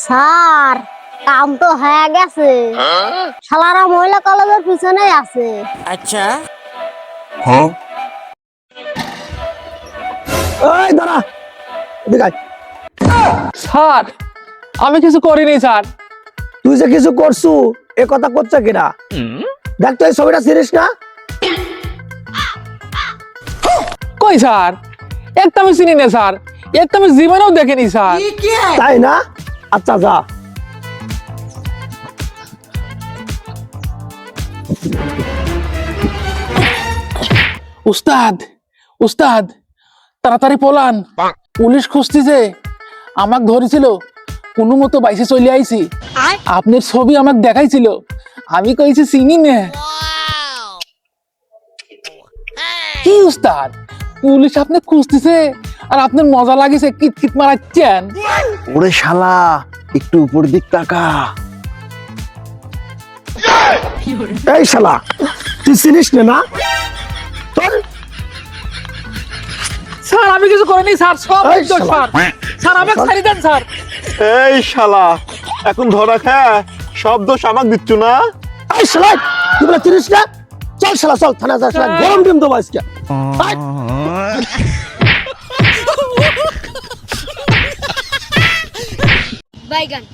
Sir কাম তো হয়ে গেছে, শালারা মহিলা কলেজের পিছনেই আছে। আচ্ছা এই দাঁড়া, এদিকে আয়। স্যার আমি কিছু করিনি স্যার। তুই যে কিছু করছু এ কথা করছে কিনা দেখ তো, এই ছবিটা সিরিজ না? কই স্যার, একটা আমি চিনি না স্যার, একটা আমি জীবনেও দেখিনি স্যার। তাই না? আচ্ছা যা। উস্তাদ উস্তাদ তাড়াতাড়ি পলান, পুলিশ খুঁজতেছে। আমাকে ধরেছিল, কোনো মতো বাইসে চলে আইছি। আপনার ছবি আমাকে দেখাইছিল, আমি কইছি চিনি না। কি উস্তাদ, পুলিশ আপনি খুঁজতেছে আর আপনার মজা লাগিছে, কিটকিট মারাচ্ছেন। ওরে শালা, একটু উপর দিক তাকা। এই শালা তুই চিনিস না? তোর স্যার আমি কিছু করিনি স্যার, সব এই দোষ শালা। স্যার। স্যার আমাকে ছাড়ি দেন স্যার। এই শালা, এখন ধরা খায় সব দোষ আমাকে দিচ্ছ না? এই শালা তুই বলে চিনিস না? চল শালা চল, থানা যা শালা, গরম ডিম দেবো আজকে। আয়। বাইগান।